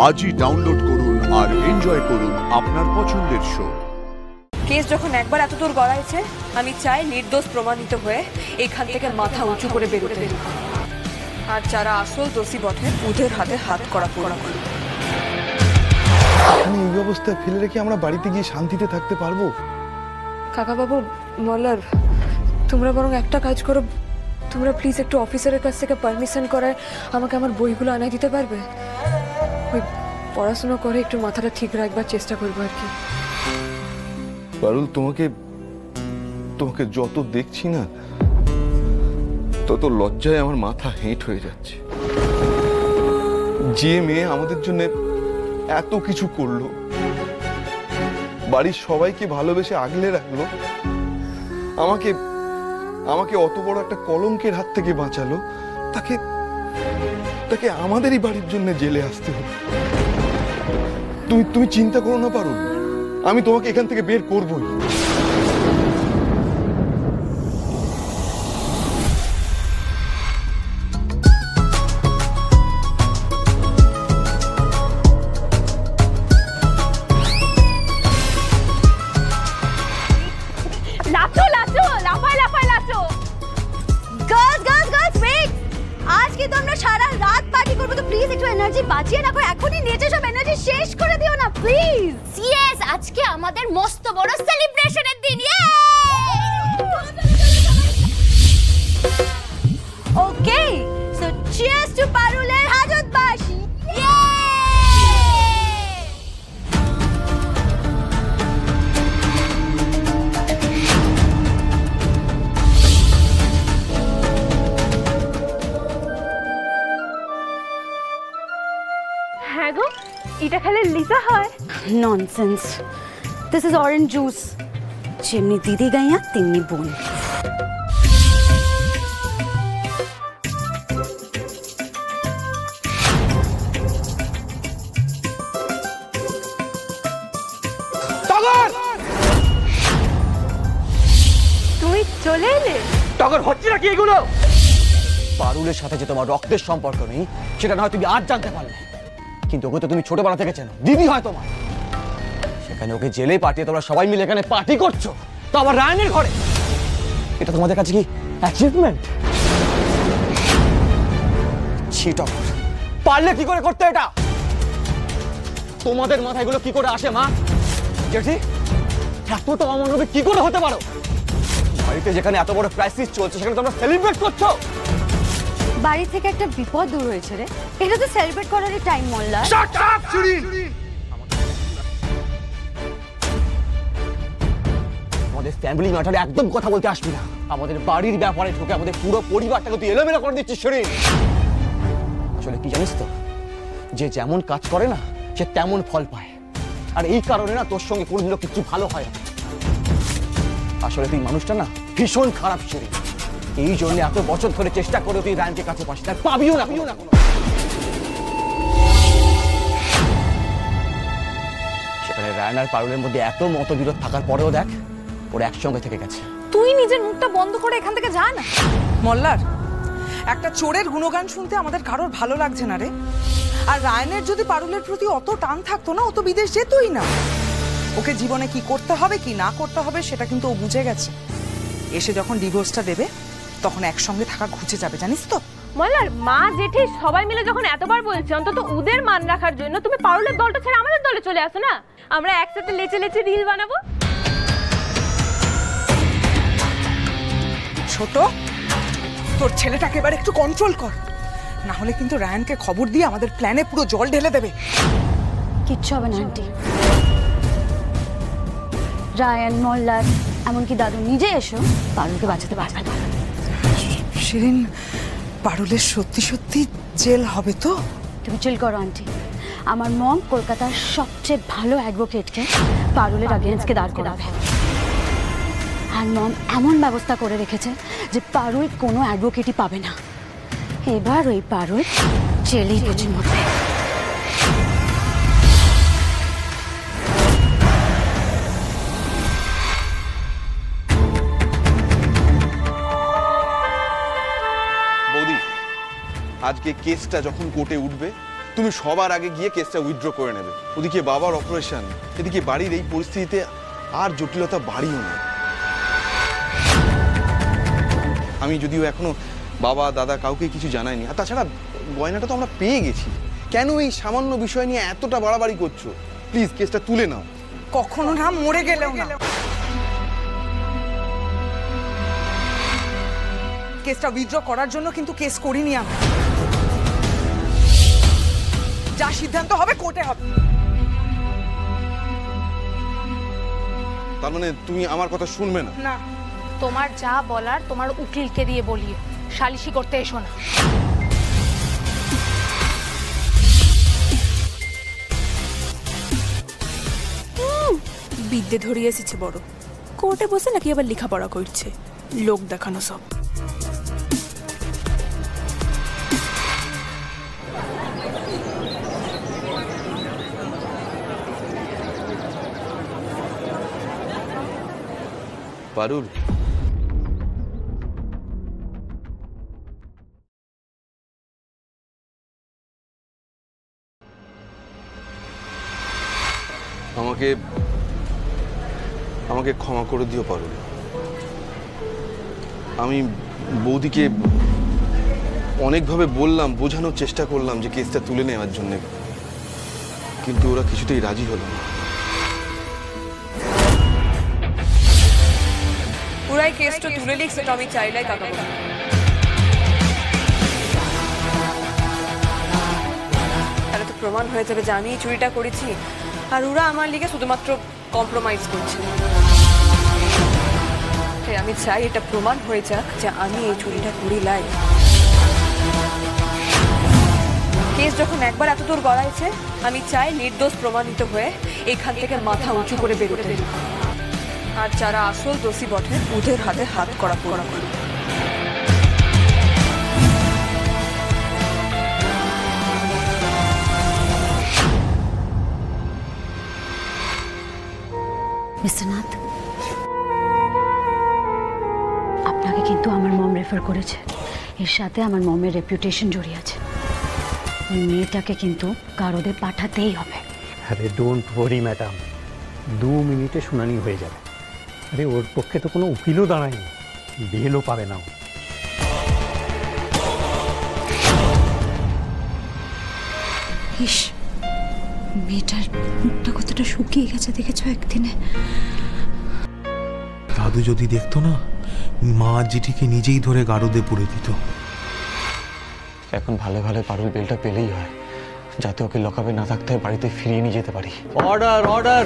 আজই ডাউনলোড করুন আর এনজয় করুন আপনার পছন্দের শো। কেস যখন একবার এতদূর গড়াইছে, আমি চাই নির্দোষ প্রমাণিত হয়ে এখান থেকে মাথা উঁচু করে বেরোতে, আর যারা আসল দোষী বটে ওদের হাতে হাত করা পোড়া করে। এই অবস্থায় ফেলে রেখে আমরা বাড়িতে গিয়ে শান্তিতে থাকতে পারবো? কাকাবাবু, মল্লার, তোমরা বরং একটা কাজ করো, তোমরা প্লিজ একটু অফিসারের কাছ থেকে পারমিশন করায় আমাকে আমার বইগুলো আনাই দিতে পারবে? ওই পড়াশোনা করে একটু মাথাটা ঠিক রাখবার চেষ্টা করবো আর কি। পারুল, তোমাকে যত দেখছি না তত লজ্জায় আমার মাথা হেঁট হয়ে যাচ্ছে। যে মেয়ে আমাদের জন্য এত কিছু করলো, বাড়ির সবাইকে ভালোবেসে আগলে রাখলো, আমাকে অত বড় একটা কলঙ্কের হাত থেকে বাঁচালো, তাকে আমাদেরই বাড়ির জন্য জেলে আসতে হলো। তুমি চিন্তা করো না পারুল, আমি তোমাকে এখান থেকে বের করবই। সারা রাত পার্টি করব, তো প্লিজ একটু এনার্জি বাঁচিয়ে রাখো, এখনই নেচে সব এনার্জি শেষ করে দিও না প্লিজ। ইয়েস, আজকে আমাদের মস্ত বড় সেলিব্রেশনের দিন। ওকে, সো চিয়ার্স টু পারুলের হাজতবাসী। হ্যাঁ গো, এটা খেলে লিজা হয়? Nonsense, this is orange juice. যেমনি দিদি গাইয়া তেমনি বোন। তুমি চলে এলে? টগর, হচ্ছে নাকি এগুলো? পারুলের সাথে যে তোমার রক্তের সম্পর্ক নেই সেটা নয় তুমি আজ জানতে পারলে, কিন্তু ওকে তো তুমি ছোটবেলা থেকে চেনো, দিদি হয় তোমার। সেখানে ওকে জেলে পাঠিয়ে তোমরা সবাই মিলে এখানে পার্টি করছো, তো আমার রায়নের ঘরে। এটা তোমাদের কাছে কি অ্যাচিভমেন্ট? ছি টগর, পারলে কি করে করতে এটা? তোমাদের মাথায় এগুলো কি করে আসে মা? জেঠি, এতটা অমানবিক কি করে হতে পারো? বাড়িতে যেখানে এত বড় ক্রাইসিস চলছে সেখানে তোমরা সেলিব্রেট করছো। বাড়ি থেকে একটা বিপদ দূর হয়েছে রে, এটা তো সেলিব্রেট করার টাইম। মোল্লা, শাট আপ শিরিন। আমাদের ফ্যামিলি ম্যাটারে একদম কথা বলতে আসবি না। আমাদের বাড়ির ব্যাপারে ঢুকে আমাদের পুরো পরিবারটাকে তুই এলোমেলো করে দিচ্ছিস শিরিন। আসলে কি জানিস তো, যে যেমন কাজ করে না সে তেমন ফল পায়, আর এই কারণে না তোর সঙ্গে কোনোদিনও কিছু ভালো হয় না। আসলে তুই মানুষটা না ভীষণ খারাপ শিরিন, এই জন্য এত বছর ধরে চেষ্টা করে তুই রায়নকে কাছে পাস না, পাবিও না। সেখানে রায়ন আর পারুলের মধ্যে এত মতবিরোধ থাকার পরেও দেখ ওরা একসঙ্গে থেকে গেছে। তুই নিজের মুখটা বন্ধ করে এখান থেকে যা না। মল্লার, একটা চোরের গুণগান শুনতে আমাদের কারোর ভালো লাগছে না রে। আর রায়নের যদি পারুলের প্রতি অত টান থাকতো না, ও তো বিদেশ যেতই না। ওকে জীবনে কি করতে হবে কি না করতে হবে সেটা কিন্তু ও বুঝে গেছে। এসে যখন ডিভোর্সটা দেবে তখন একসঙ্গে থাকা ঘুচে যাবে, জানিস তো? মল্লার, মা জেঠি সবাই মিলে যখন এতবার বলছে, অন্তত ওদের মান রাখার জন্য তুমি পারুলের দলটা ছেড়ে আমাদের দলে চলে আসো না। আমরা একসাথে লেচে লেচে রিল বানাবো। ছোট, তোর ছেলেটাকে এবার একটু কন্ট্রোল কর, না হলে কিন্তু রায়ানকে খবর দিয়ে আমাদের প্ল্যানে পুরো জল ঢেলে দেবে। কিচ্ছু হবে না আন্টি। রায়ান, মোল্লার, এমনকি দাদু নিজে এসো পারুলকে বাঁচাতে পারবে না। শিরিন, পারুলের সত্যি সত্যি জেল হবে তো? তুমি চিল করো আন্টি, আমার মম কলকাতার সবচেয়ে ভালো অ্যাডভোকেটকে পারুলের আগেন্স্টকে দাঁড় করাবে। আর মম এমন ব্যবস্থা করে রেখেছে যে পারুল কোনো অ্যাডভোকেটই পাবে না। এবার ওই পারুল জেলেই বুঝে মরবে। আজকে কেসটা যখন কোর্টে উঠবে তুমি সবার আগে গিয়ে কেসটা উইথড্র করে নেবে। ওদিকে বাবার অপারেশন, এদিকে বাড়ির এই পরিস্থিতিতে আর জটিলতা বাড়িও না। আমি যদিও এখনো বাবা দাদা কাউকে কিছু জানাইনি, আর তাছাড়া গয়নাটা তো আমরা পেয়ে গেছি। কেন এই সামান্য বিষয় নিয়ে এতটা বাড়াবাড়ি করছো? প্লিজ কেসটা তুলে নাও। কখনো না, মরে গেলেও না। কেসটা উইথড্র করার জন্য কিন্তু কেস করিনি আমরা। যা সিদ্ধান্ত হবে কোর্টে হবে। তার মানে তুমি আমার কথা শুনবে না? না। তোমার যা বলার তোমার উকিলকে দিয়ে বলিও, সালিশি করতে এসো না। বিদ্যে ধরিয়ে এসেছে বড়, কোর্টে বসে নাকি আবার লেখাপড়া করছে, লোক দেখানো সব। পারুল, আমাকে আমাকে ক্ষমা করে দিও পারুল। আমি বৌদিকে অনেকভাবে বললাম, বোঝানোর চেষ্টা করলাম যে কেসটা তুলে নেওয়ার জন্য, কিন্তু ওরা কিছুতেই রাজি হলো না। পুরাই কেসটা তুলে লিখ, সেটা আমি চাইলাই কাকা। তাহলে তো প্রমাণ হয়ে যাবে যে আমি এই চুরিটা করেছি, আর ওরা আমার লিগে শুধুমাত্র কম্প্রোমাইজ করছে। তাই আমি চাই এটা প্রমাণ হয়ে যাক যে আমি এই চুরিটা করিলাই। কেস যখন একবার এত দূর গড়াইছে, আমি চাই নির্দোষ প্রমাণিত হয়ে এখান থেকে মাথা উঁচু করে বেরোতে, আর যারা আসল দোষী বটে ওদের হাতে হাত করা করা করে। মিস্টার নাথ, আপনাকে কিন্তু আমার মম রেফার করেছে। এর সাথে আমার মমের রেপুটেশন জড়িয়ে আছে। ওই মেয়েটাকে কিন্তু কারোদে পাঠাতেই হবে। আরে ডোন্ট ওয়ারি ম্যাডাম, 2 মিনিটে শুনানি হয়ে যাবে। আরে ওর পক্ষে তো কোনো উকিলও দাঁড়ায়নি, বেলও পাবে না। ইস, মেয়েটার মুখটা কতটা শুকিয়ে গেছে দেখেছো একদিনে। দাদু যদি দেখতো না, মা জেঠিকে নিজেই ধরে গারদে পুড়ে দিত। এখন ভালো ভালো পারুল বেলটা পেলেই হয়, যাতে ওকে লকআপে না থাকতে হয়, বাড়িতে ফিরিয়ে নিয়ে যেতে পারি। Order order.